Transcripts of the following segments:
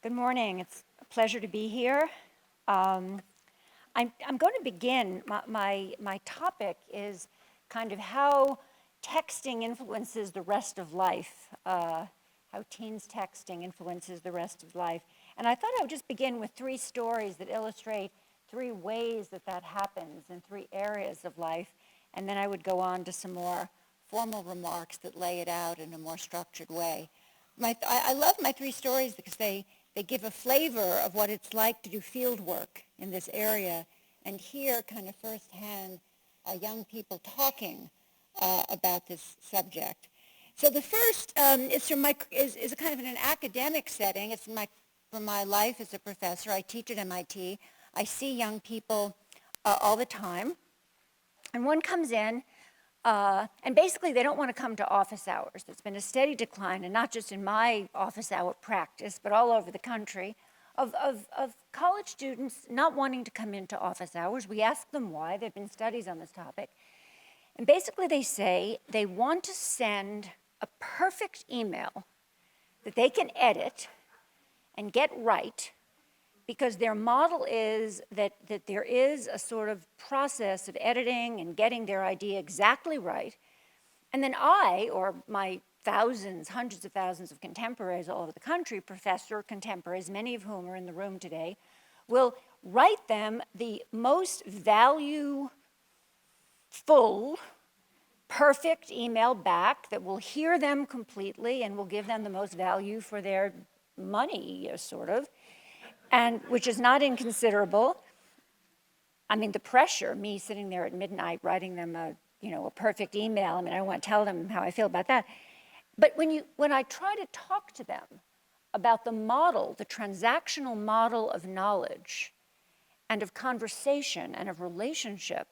Good morning. It's a pleasure to be here. I'm going to begin. My topic is kind of how texting influences the rest of life, how teens texting influences the rest of life. And I thought I would just begin with three stories that illustrate three ways that that happens in three areas of life. And then I would go on to some more formal remarks that lay it out in a more structured way. I love my three stories because they give a flavor of what it's like to do field work in this area and hear kind of firsthand young people talking about this subject. So the first is a kind of in an academic setting. It's from my life as a professor. I teach at MIT. I see young people all the time. And one comes in, and basically they don't want to come to office hours. There's been a steady decline, and not just in my office hour practice, but all over the country, of college students not wanting to come into office hours. We ask them why. There have been studies on this topic. And basically they say they want to send a perfect email that they can edit and get right, because their model is that there is a sort of process of editing and getting their idea exactly right. And then I, or my thousands, hundreds of thousands of contemporaries all over the country, professor contemporaries, many of whom are in the room today, will write them the most value-full, perfect email back that will hear them completely and will give them the most value for their money, sort of, and which is not inconsiderable. I mean, the pressure, me sitting there at midnight writing them a perfect email. I mean, I don't want to tell them how I feel about that. But when I try to talk to them about the model, the transactional model of knowledge and of conversation and of relationship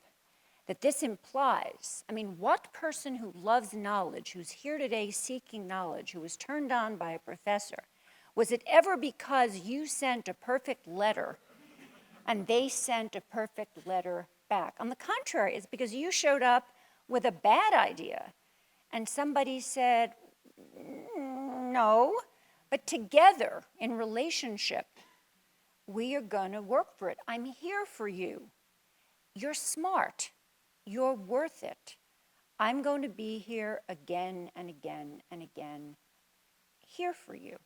that this implies, I mean, what person who loves knowledge, who's here today seeking knowledge, who was turned on by a professor, was it ever because you sent a perfect letter and they sent a perfect letter back? On the contrary, it's because you showed up with a bad idea and somebody said, no, but together in relationship, we are going to work for it. I'm here for you. You're smart. You're worth it. I'm going to be here again and again and again, here for you.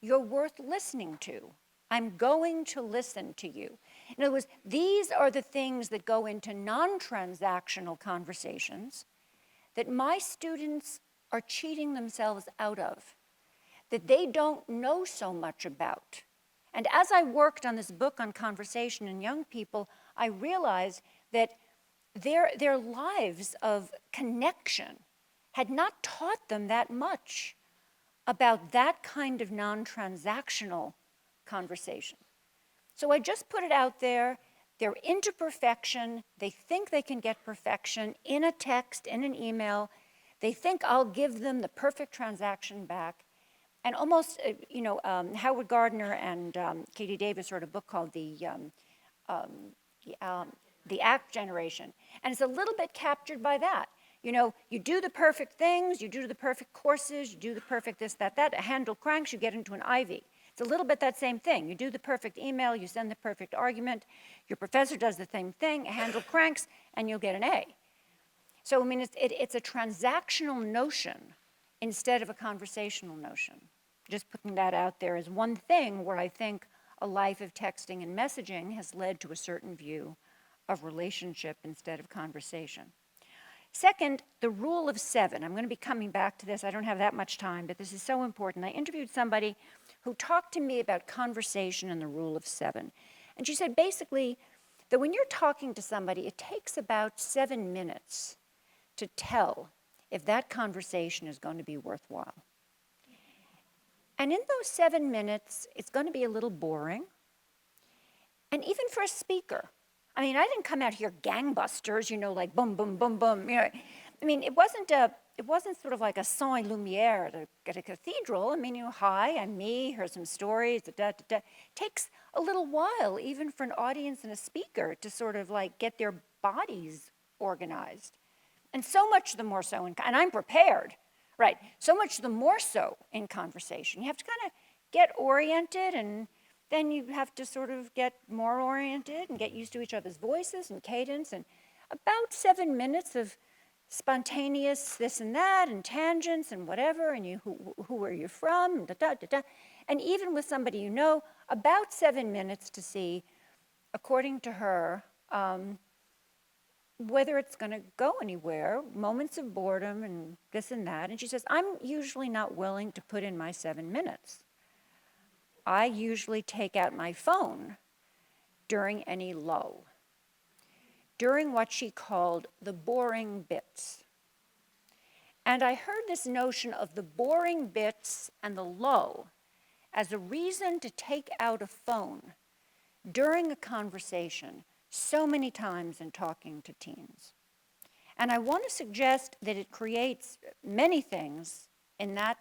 You're worth listening to. I'm going to listen to you. In other words, these are the things that go into non-transactional conversations that my students are cheating themselves out of, that they don't know so much about. And as I worked on this book on conversation in young people, I realized that their lives of connection had not taught them that much about that kind of non-transactional conversation. So I just put it out there. They're into perfection. They think they can get perfection in a text, in an email. They think I'll give them the perfect transaction back. And almost, Howard Gardner and Katie Davis wrote a book called The Act Generation. And it's a little bit captured by that. You do the perfect things, you do the perfect courses, you do the perfect this, that, a handle cranks, you get into an Ivy. It's a little bit that same thing. You do the perfect email, you send the perfect argument, your professor does the same thing, a handle cranks, and you'll get an A. So, I mean, it's a transactional notion instead of a conversational notion. Just putting that out there as one thing where I think a life of texting and messaging has led to a certain view of relationship instead of conversation. Second, the rule of 7. I'm going to be coming back to this. I don't have that much time, but this is so important. I interviewed somebody who talked to me about conversation and the rule of 7. And she said basically that when you're talking to somebody, it takes about 7 minutes to tell if that conversation is going to be worthwhile. And in those 7 minutes, it's going to be a little boring. And even for a speaker, I mean, I didn't come out here gangbusters, like boom, boom, boom, boom. I mean, it wasn't sort of like a son et lumière at a cathedral. I mean, hi, I'm me, here's some stories, It takes a little while, even for an audience and a speaker, to sort of like get their bodies organized. And so much the more so, and I'm prepared, right? So much the more so in conversation. You have to kind of get oriented, and then you have to sort of get more oriented and get used to each other's voices and cadence, and about 7 minutes of spontaneous this and that and tangents and whatever, and who are you from, da, da, da, da. And even with somebody you know, about 7 minutes to see, according to her, whether it's going to go anywhere, moments of boredom and this and that. And she says, I'm usually not willing to put in my 7 minutes. I usually take out my phone during any lull, during what she called the boring bits. And I heard this notion of the boring bits and the lull as a reason to take out a phone during a conversation so many times in talking to teens. And I want to suggest that it creates many things in that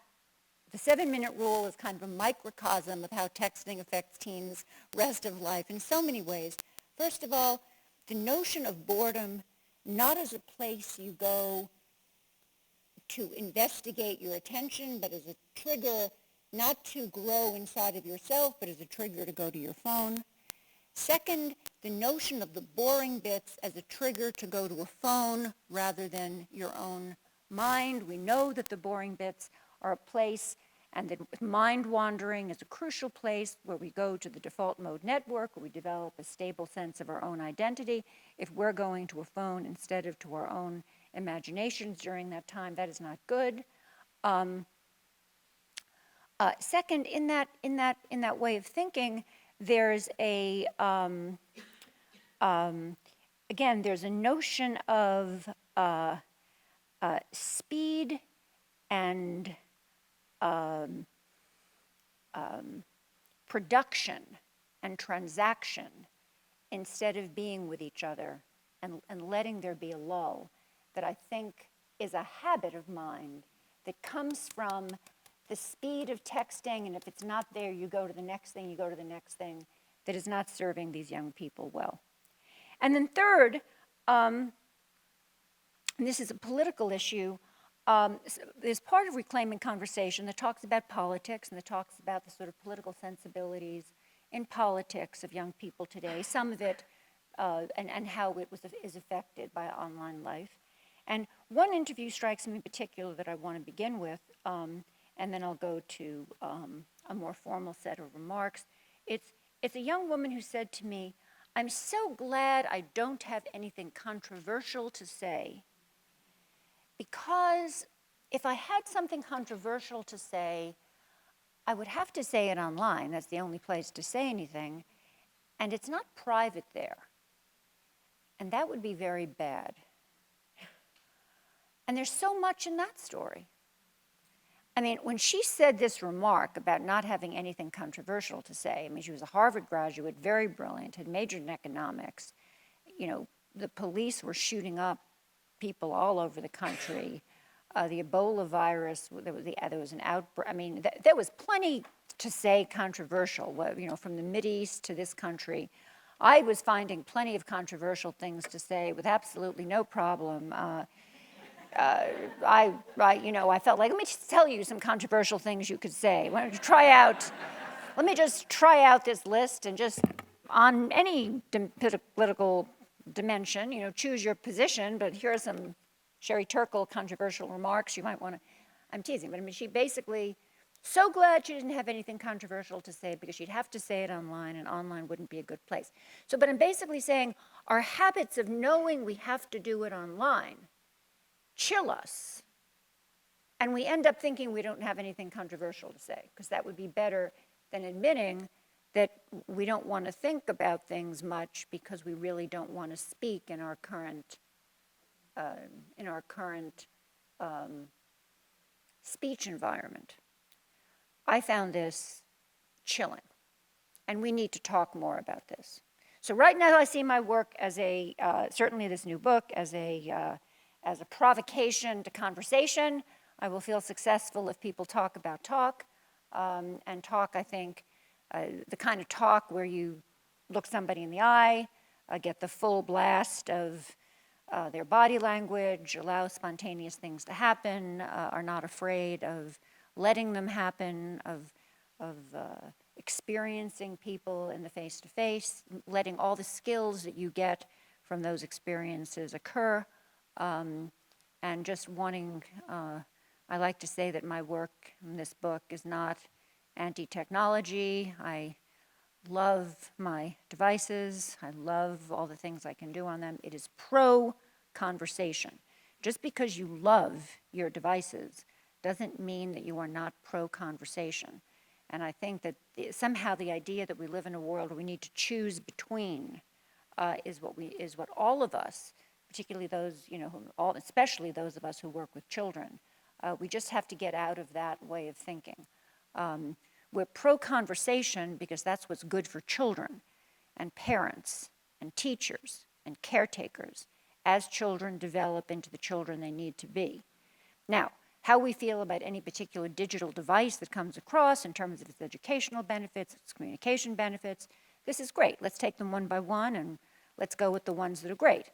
the 7-minute rule is kind of a microcosm of how texting affects teens' rest of life in so many ways. First of all, the notion of boredom, not as a place you go to investigate your attention, but as a trigger not to grow inside of yourself, but as a trigger to go to your phone. Second, the notion of the boring bits as a trigger to go to a phone rather than your own mind. We know that the boring bits are a place, and that mind wandering is a crucial place where we go to the default mode network, where we develop a stable sense of our own identity. If we're going to a phone instead of to our own imaginations during that time, that is not good. Second, in that way of thinking, there's a again, there's a notion of speed and production and transaction instead of being with each other and letting there be a lull that I think is a habit of mind that comes from the speed of texting, and if it's not there, you go to the next thing, you go to the next thing, that is not serving these young people well. And then third, and this is a political issue, there's part of Reclaiming Conversation that talks about politics and that talks about the sort of political sensibilities in politics of young people today, some of it, and how it is affected by online life. And one interview strikes me in particular that I want to begin with, and then I'll go to a more formal set of remarks. It's a young woman who said to me, I'm so glad I don't have anything controversial to say, because if I had something controversial to say, I would have to say it online. That's the only place to say anything, and it's not private there. And that would be very bad. And there's so much in that story. I mean, when she said this remark about not having anything controversial to say, I mean, she was a Harvard graduate, very brilliant, had majored in economics. You know, the police were shooting up people all over the country. The Ebola virus, there was an outbreak. I mean, there was plenty to say controversial, you know, from the Mideast to this country. I was finding plenty of controversial things to say with absolutely no problem. I felt like, let me just tell you some controversial things you could say. Why don't you try out, let me just try out this list and just on any political dimension, you know, choose your position, but here are some Sherry Turkle controversial remarks you might want to, I'm teasing, but I mean, she basically, so glad she didn't have anything controversial to say because she'd have to say it online, and online wouldn't be a good place. So, but I'm basically saying our habits of knowing we have to do it online chill us, and we end up thinking we don't have anything controversial to say, because that would be better than admitting that we don't want to think about things much because we really don't want to speak in our current speech environment. I found this chilling, and we need to talk more about this. So right now I see my work as a, certainly this new book, as a provocation to conversation. I will feel successful if people talk about talk, and talk, I think, the kind of talk where you look somebody in the eye, get the full blast of their body language, allow spontaneous things to happen, are not afraid of letting them happen, of experiencing people in the face-to-face, letting all the skills that you get from those experiences occur, and just wanting, I like to say that my work in this book is not anti-technology. I love my devices. I love all the things I can do on them. It is pro-conversation. Just because you love your devices doesn't mean that you are not pro-conversation. And I think that somehow the idea that we live in a world where we need to choose between is what all of us, particularly those, especially those of us who work with children, we just have to get out of that way of thinking. We're pro-conversation because that's what's good for children and parents and teachers and caretakers as children develop into the children they need to be. Now, how we feel about any particular digital device that comes across in terms of its educational benefits, its communication benefits, this is great. Let's take them one by one and let's go with the ones that are great.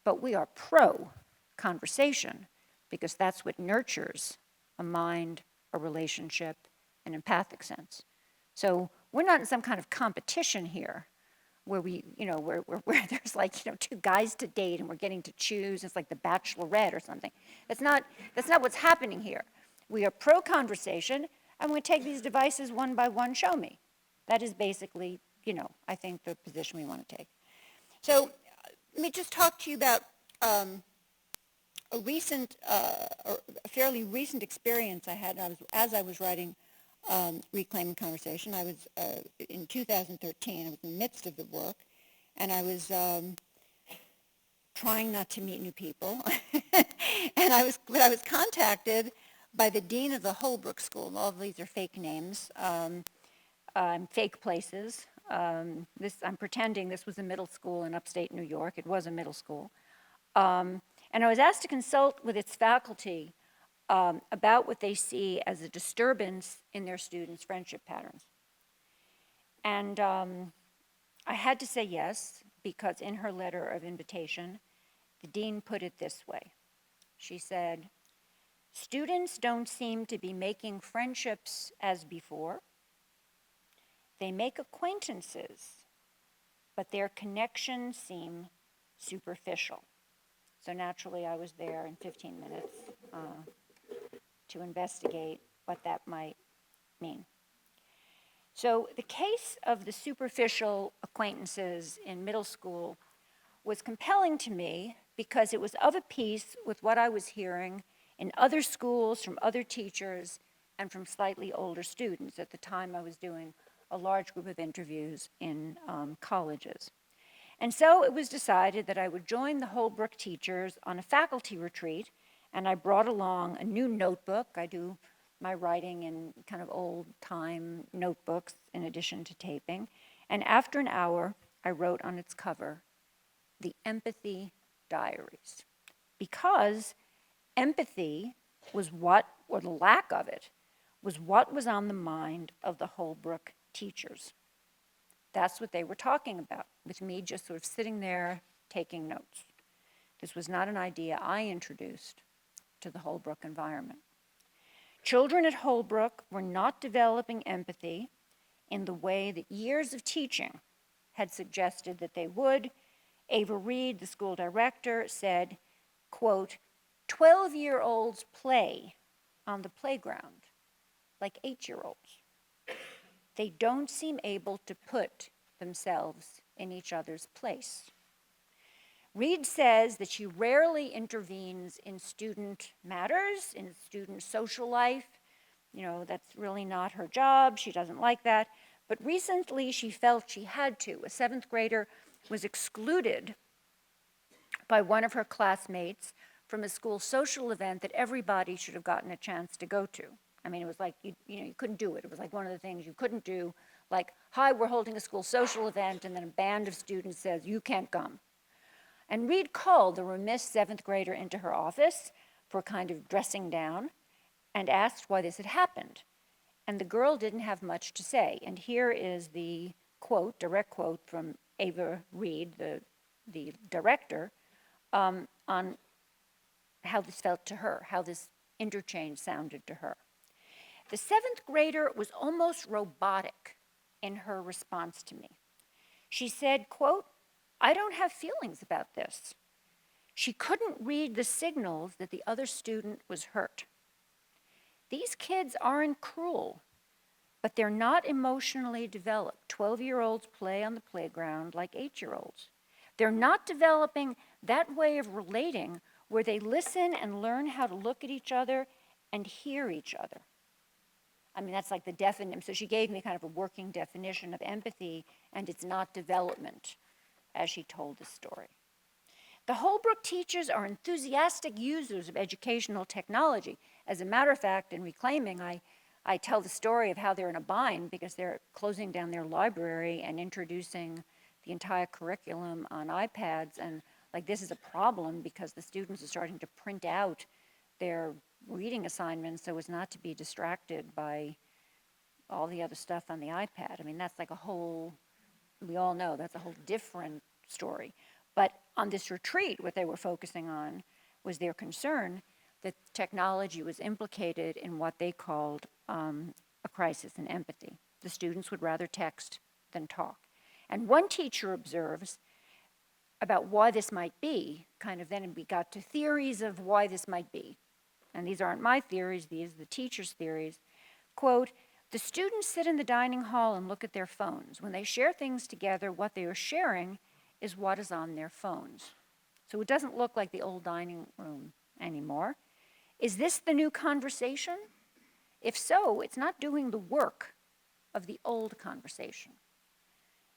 But we are pro-conversation because that's what nurtures a mind, a relationship, an empathic sense. So we're not in some kind of competition here where where there's like, two guys to date and we're getting to choose. It's like the Bachelorette or something. That's not what's happening here. We are pro-conversation, and we take these devices one by one, show me. That is basically, I think the position we want to take. So let me just talk to you about a fairly recent experience I had as I was writing Reclaiming Conversation. I was, in 2013, I was in the midst of the work, and I was trying not to meet new people. And I was contacted by the dean of the Holbrook School. All of these are fake names, fake places. I'm pretending this was a middle school in upstate New York. It was a middle school. And I was asked to consult with its faculty about what they see as a disturbance in their students' friendship patterns. And I had to say yes, because in her letter of invitation, the dean put it this way. She said, "Students don't seem to be making friendships as before. They make acquaintances, but their connections seem superficial." So naturally, I was there in 15 minutes to investigate what that might mean. So the case of the superficial acquaintances in middle school was compelling to me because it was of a piece with what I was hearing in other schools from other teachers and from slightly older students. At the time, I was doing a large group of interviews in colleges. And so it was decided that I would join the Holbrook teachers on a faculty retreat, and I brought along a new notebook. I do my writing in kind of old-time notebooks in addition to taping. And after an hour, I wrote on its cover, "The Empathy Diaries," because empathy was or the lack of it, was what was on the mind of the Holbrook teachers. That's what they were talking about, with me just sort of sitting there taking notes. This was not an idea I introduced to the Holbrook environment. Children at Holbrook were not developing empathy in the way that years of teaching had suggested that they would. Ava Reed, the school director, said, quote, 12-year-olds play on the playground like 8-year-olds. They don't seem able to put themselves in each other's place. Reed says that she rarely intervenes in student matters, in student social life. That's really not her job. She doesn't like that. But recently she felt she had to. A 7th grader was excluded by one of her classmates from a school social event that everybody should have gotten a chance to go to. I mean, it was like, you couldn't do it. It was like one of the things you couldn't do, like, hi, we're holding a school social event, and then a band of students says, you can't come. And Reed called the remiss 7th grader into her office for kind of dressing down and asked why this had happened. And the girl didn't have much to say. And here is the quote, direct quote from Ava Reed, the director, on how this felt to her, how this interchange sounded to her. The 7th grader was almost robotic in her response to me. She said, quote, "I don't have feelings about this." She couldn't read the signals that the other student was hurt. These kids aren't cruel, but they're not emotionally developed. 12-year-olds play on the playground like 8-year-olds. They're not developing that way of relating where they listen and learn how to look at each other and hear each other. I mean, that's like the definition. So she gave me kind of a working definition of empathy, and it's not development, as she told the story. The Holbrook teachers are enthusiastic users of educational technology. As a matter of fact, in Reclaiming, I tell the story of how they're in a bind because they're closing down their library and introducing the entire curriculum on iPads. And like, this is a problem because the students are starting to print out their reading assignments so as not to be distracted by all the other stuff on the iPad. I mean, that's like a whole, we all know that's a whole different story. But on this retreat, what they were focusing on was their concern that technology was implicated in what they called a crisis in empathy. The students would rather text than talk. And one teacher observes about why this might be, kind of then we got to theories of why this might be. And these aren't my theories, these are the teacher's theories. Quote, "The students sit in the dining hall and look at their phones. When they share things together, what they are sharing is what is on their phones. So it doesn't look like the old dining room anymore. Is this the new conversation? If so, it's not doing the work of the old conversation.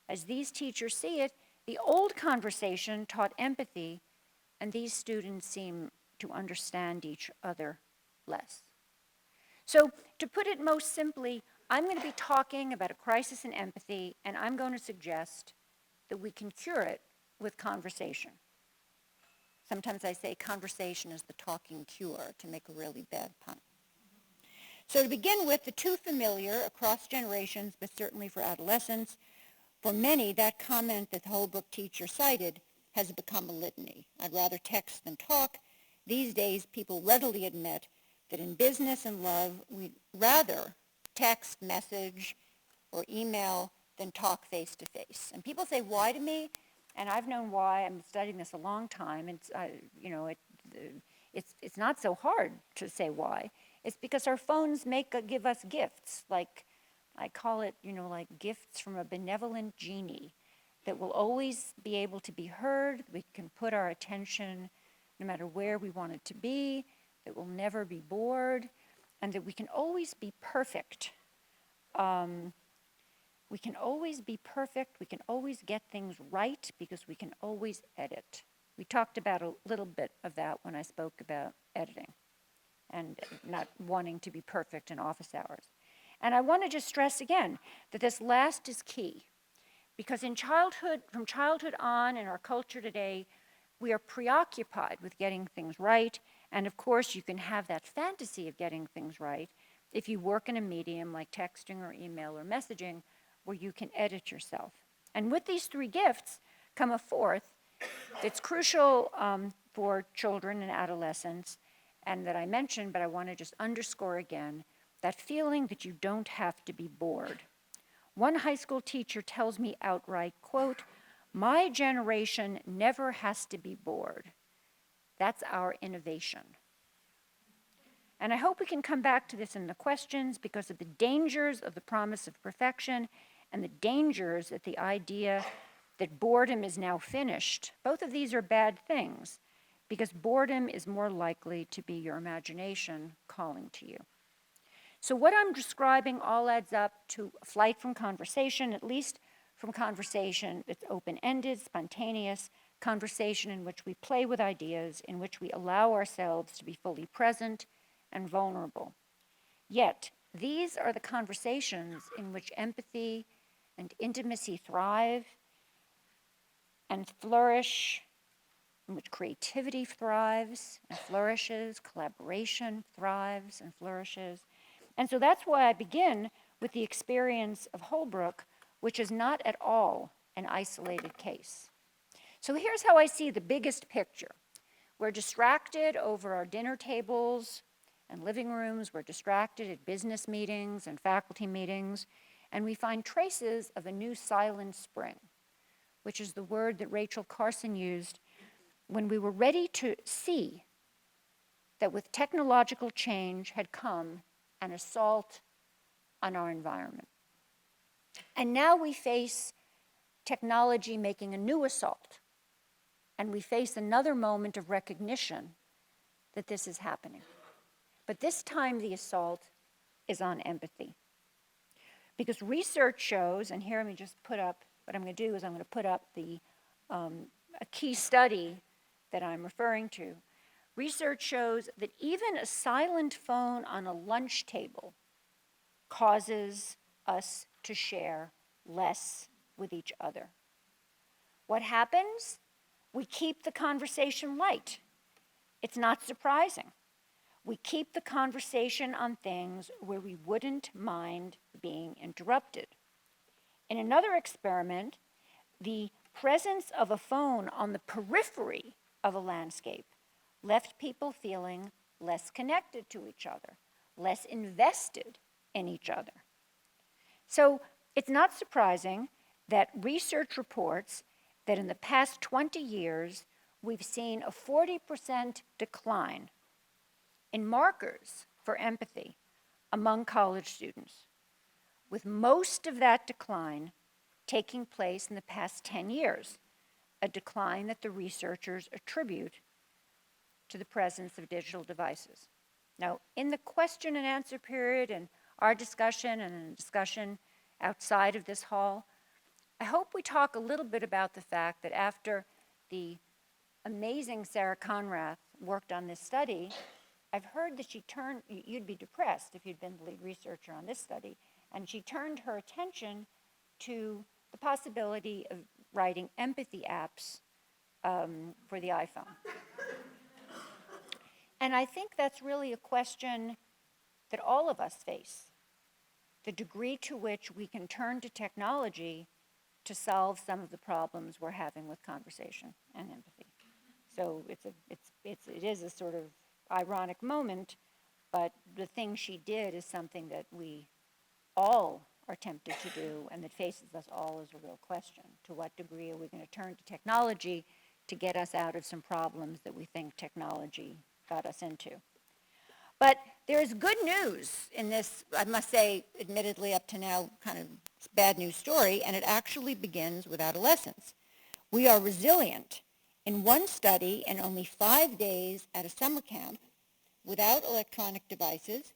As these teachers see it, the old conversation taught empathy, and these students seem to understand each other less." So to put it most simply, I'm going to be talking about a crisis in empathy, and I'm going to suggest that we can cure it with conversation. Sometimes I say conversation is the talking cure, to make a really bad pun. So to begin with, the too familiar across generations, but certainly for adolescents, for many, that comment that the Holbrook teacher cited has become a litany. I'd rather text than talk. These days, people readily admit that in business and love, we'd rather text, message, or email than talk face-to-face. And people say, why to me? And I've known why. I'm studying this a long time. It's not so hard to say why. It's because our phones give us gifts, like I call it, like gifts from a benevolent genie that will always be able to be heard. We can put our attention no matter where we want it to be, that will never be bored, and that we can always be perfect. We can always be perfect. We can always get things right because we can always edit. We talked about a little bit of that when I spoke about editing and not wanting to be perfect in office hours. And I want to just stress again that this last is key, because from childhood on in our culture today, we are preoccupied with getting things right. And of course, you can have that fantasy of getting things right if you work in a medium like texting or email or messaging where you can edit yourself. And with these 3 gifts come a 4th that's crucial for children and adolescents, and that I mentioned, but I want to just underscore again, that feeling that you don't have to be bored. One high school teacher tells me outright, quote, "My generation never has to be bored. That's our innovation." And I hope we can come back to this in the questions because of the dangers of the promise of perfection and the dangers of the idea that boredom is now finished. Both of these are bad things because boredom is more likely to be your imagination calling to you. So what I'm describing all adds up to a flight from conversation, at least from conversation that's open-ended, spontaneous, conversation in which we play with ideas, in which we allow ourselves to be fully present and vulnerable. Yet, these are the conversations in which empathy and intimacy thrive and flourish, in which creativity thrives and flourishes, collaboration thrives and flourishes. And so that's why I begin with the experience of Holbrook, which is not at all an isolated case. So here's how I see the biggest picture. We're distracted over our dinner tables and living rooms were distracted at business meetings and faculty meetings, and we find traces of a new silent spring, which is the word that Rachel Carson used when we were ready to see that with technological change had come an assault on our environment. And now we face technology making a new assault, and we face another moment of recognition that this is happening. But this time the assault is on empathy. Because research shows, and here let me just put up, what I'm going to do is I'm going to put up a key study that I'm referring to. Research shows that even a silent phone on a lunch table causes us to share less with each other. What happens? We keep the conversation light. It's not surprising. We keep the conversation on things where we wouldn't mind being interrupted. In another experiment, the presence of a phone on the periphery of a landscape left people feeling less connected to each other, less invested in each other. So it's not surprising that research reports that in the past 20 years, we've seen a 40% decline in markers for empathy among college students, with most of that decline taking place in the past 10 years, a decline that the researchers attribute to the presence of digital devices. Now, in the question and answer period and our discussion and a discussion outside of this hall, I hope we talk a little bit about the fact that after the amazing Sarah Conrath worked on this study, I've heard that she turned, you'd be depressed if you'd been the lead researcher on this study, and she turned her attention to the possibility of writing empathy apps for the iPhone. And I think that's really a question that all of us face, the degree to which we can turn to technology to solve some of the problems we're having with conversation and empathy. So it is a sort of ironic moment, but the thing she did is something that we all are tempted to do and that faces us all as a real question. To what degree are we going to turn to technology to get us out of some problems that we think technology got us into? But there's good news in this, I must say, admittedly up to now, kind of bad news story, and it actually begins with adolescents. We are resilient. In one study, in only 5 days at a summer camp, without electronic devices,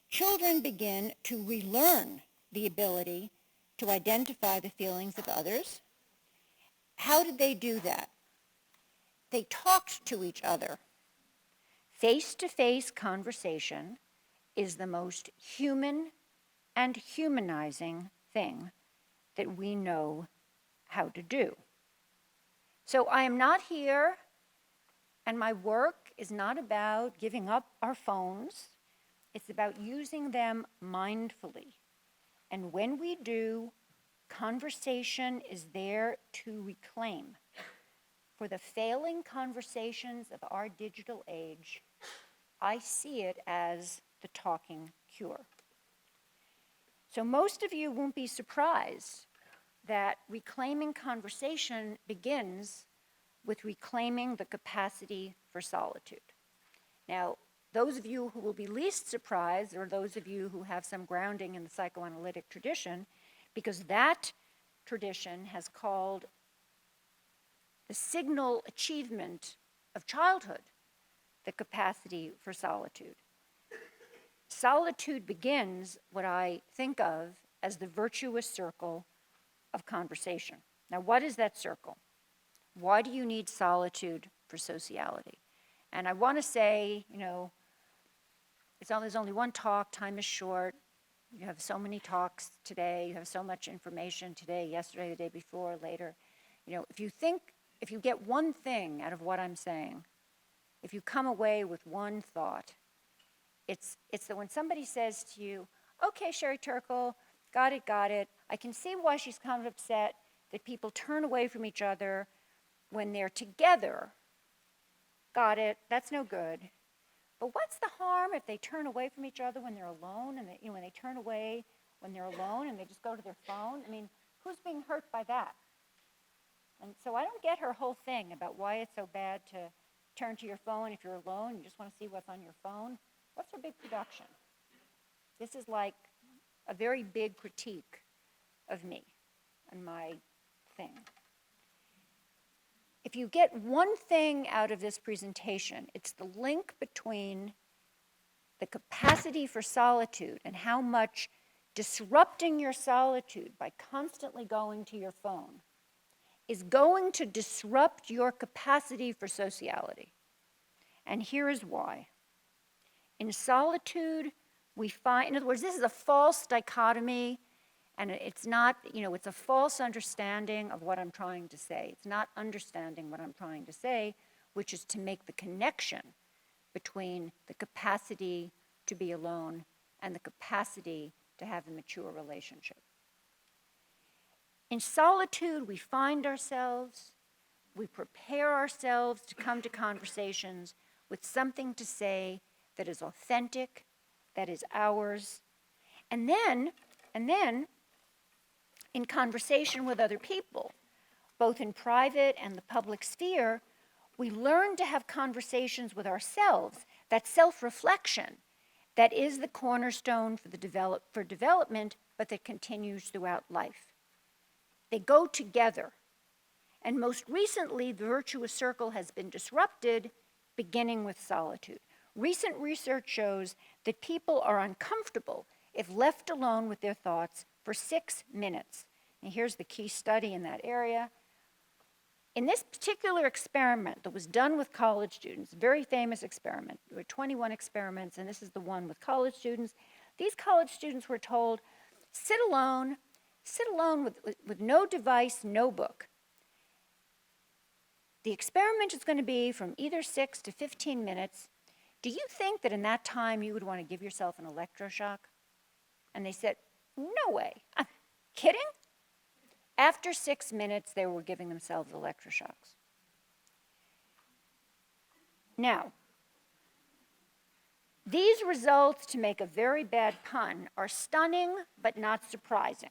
children begin to relearn the ability to identify the feelings of others. How did they do that? They talked to each other. Face-to-face conversation is the most human and humanizing thing that we know how to do. So I am not here, and my work is not about giving up our phones. It's about using them mindfully. And when we do, conversation is there to reclaim. For the failing conversations of our digital age, I see it as the talking cure. So most of you won't be surprised that reclaiming conversation begins with reclaiming the capacity for solitude. Now, those of you who will be least surprised are those of you who have some grounding in the psychoanalytic tradition, because that tradition has called the signal achievement of childhood the capacity for solitude. Solitude begins what I think of as the virtuous circle of conversation. Now, what is that circle? Why do you need solitude for sociality? And I want to say, there's only one talk, time is short. You have so many talks today, you have so much information today, yesterday, the day before, later. If you get one thing out of what I'm saying, if you come away with one thought, it's that when somebody says to you, okay, Sherry Turkle, got it, I can see why she's kind of upset that people turn away from each other when they're together. Got it, that's no good. But what's the harm if they turn away from each other when they're alone, and when they turn away when they're alone and they just go to their phone? I mean, who's being hurt by that? And so I don't get her whole thing about why it's so bad to turn to your phone if you're alone and you just want to see what's on your phone. What's her big production? This is like a very big critique of me and my thing. If you get one thing out of this presentation, it's the link between the capacity for solitude and how much disrupting your solitude by constantly going to your phone is going to disrupt your capacity for sociality. And here is why. In solitude, we find, in other words, this is a false dichotomy, and it's not, it's a false understanding of what I'm trying to say. It's not understanding what I'm trying to say, which is to make the connection between the capacity to be alone and the capacity to have a mature relationship. In solitude, we find ourselves, we prepare ourselves to come to conversations with something to say that is authentic, that is ours. And then, in conversation with other people, both in private and the public sphere, we learn to have conversations with ourselves, that self-reflection that is the cornerstone for development, but that continues throughout life. They go together. And most recently, the virtuous circle has been disrupted, beginning with solitude. Recent research shows that people are uncomfortable if left alone with their thoughts for 6 minutes. And here's the key study in that area. In this particular experiment that was done with college students, very famous experiment, there were 21 experiments, and this is the one with college students. These college students were told, sit alone with no device, no book. The experiment is going to be from either 6 to 15 minutes. Do you think that in that time you would want to give yourself an electroshock? And they said, no way. Kidding? After 6 minutes, they were giving themselves electroshocks. Now, these results, to make a very bad pun, are stunning but not surprising.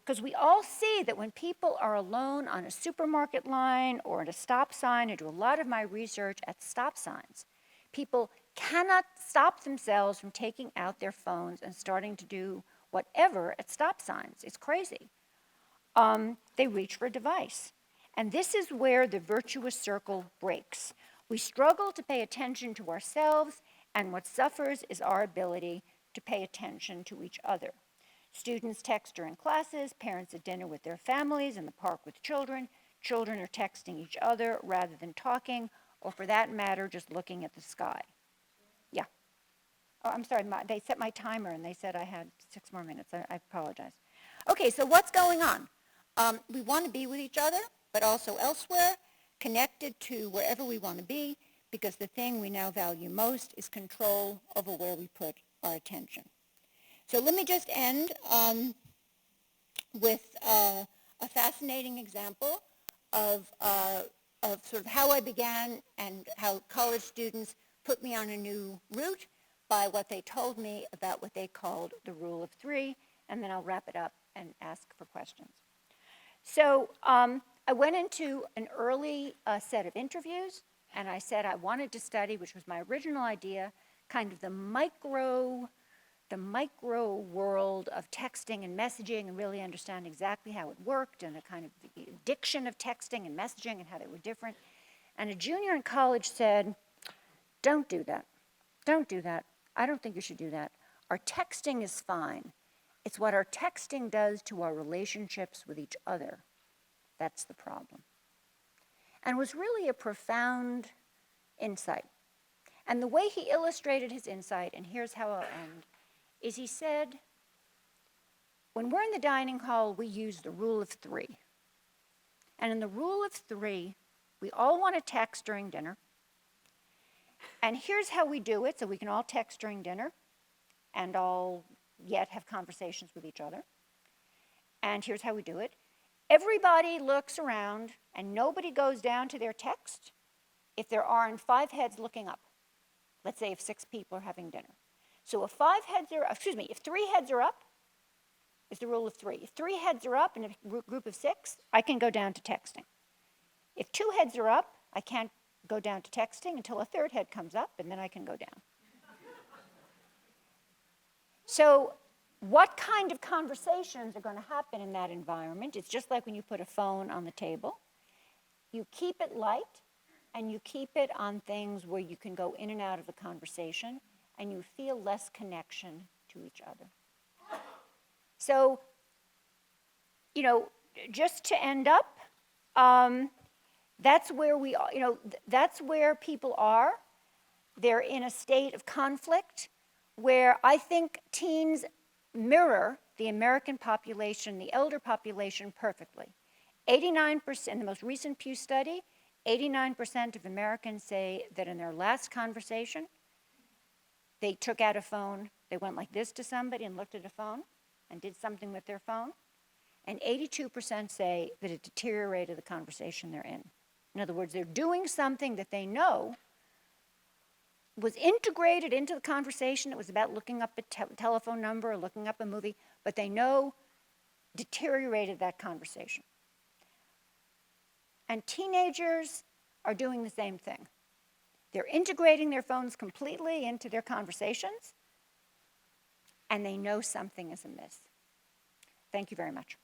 Because we all see that when people are alone on a supermarket line or at a stop sign, I do a lot of my research at stop signs, people cannot stop themselves from taking out their phones and starting to do whatever at stop signs. It's crazy. They reach for a device. And this is where the virtuous circle breaks. We struggle to pay attention to ourselves, and what suffers is our ability to pay attention to each other. Students text during classes, parents at dinner with their families, in the park with children. Children are texting each other rather than talking, or for that matter, just looking at the sky. Yeah. Oh, I'm sorry, they set my timer and they said I had 6 more minutes. I apologize. Okay, so what's going on? We want to be with each other, but also elsewhere, connected to wherever we want to be, because the thing we now value most is control over where we put our attention. So let me just end with a fascinating example of sort of how I began and how college students put me on a new route by what they told me about what they called the rule of 3, and then I'll wrap it up and ask for questions. So I went into an early set of interviews, and I said I wanted to study, which was my original idea, kind of the micro world of texting and messaging, and really understand exactly how it worked, and a kind of the addiction of texting and messaging and how they were different. And a junior in college said, don't do that. Don't do that. I don't think you should do that. Our texting is fine. It's what our texting does to our relationships with each other. That's the problem. And it was really a profound insight. And the way he illustrated his insight, and here's how I'll end, is he said, when we're in the dining hall, we use the rule of 3. And in the rule of 3, we all want to text during dinner. And here's how we do it, so we can all text during dinner and all yet have conversations with each other. And here's how we do it. Everybody looks around and nobody goes down to their text if there aren't 5 heads looking up. Let's say if 6 people are having dinner. So if 5 heads are, if 3 heads are up, it's the rule of 3. If 3 heads are up in a group of 6, I can go down to texting. If 2 heads are up, I can't go down to texting until a 3rd head comes up, and then I can go down. So what kind of conversations are going to happen in that environment? It's just like when you put a phone on the table. You keep it light, and you keep it on things where you can go in and out of the conversation, and you feel less connection to each other. So, just to end up, that's where we are, that's where people are. They're in a state of conflict where I think teens mirror the American population, the elder population, perfectly. 89%, in the most recent Pew study, 89% of Americans say that in their last conversation, they took out a phone, they went like this to somebody and looked at a phone and did something with their phone. And 82% say that it deteriorated the conversation they're in. In other words, they're doing something that they know was integrated into the conversation. It was about looking up a telephone number or looking up a movie, but they know deteriorated that conversation. And teenagers are doing the same thing. They're integrating their phones completely into their conversations, and they know something is amiss. Thank you very much.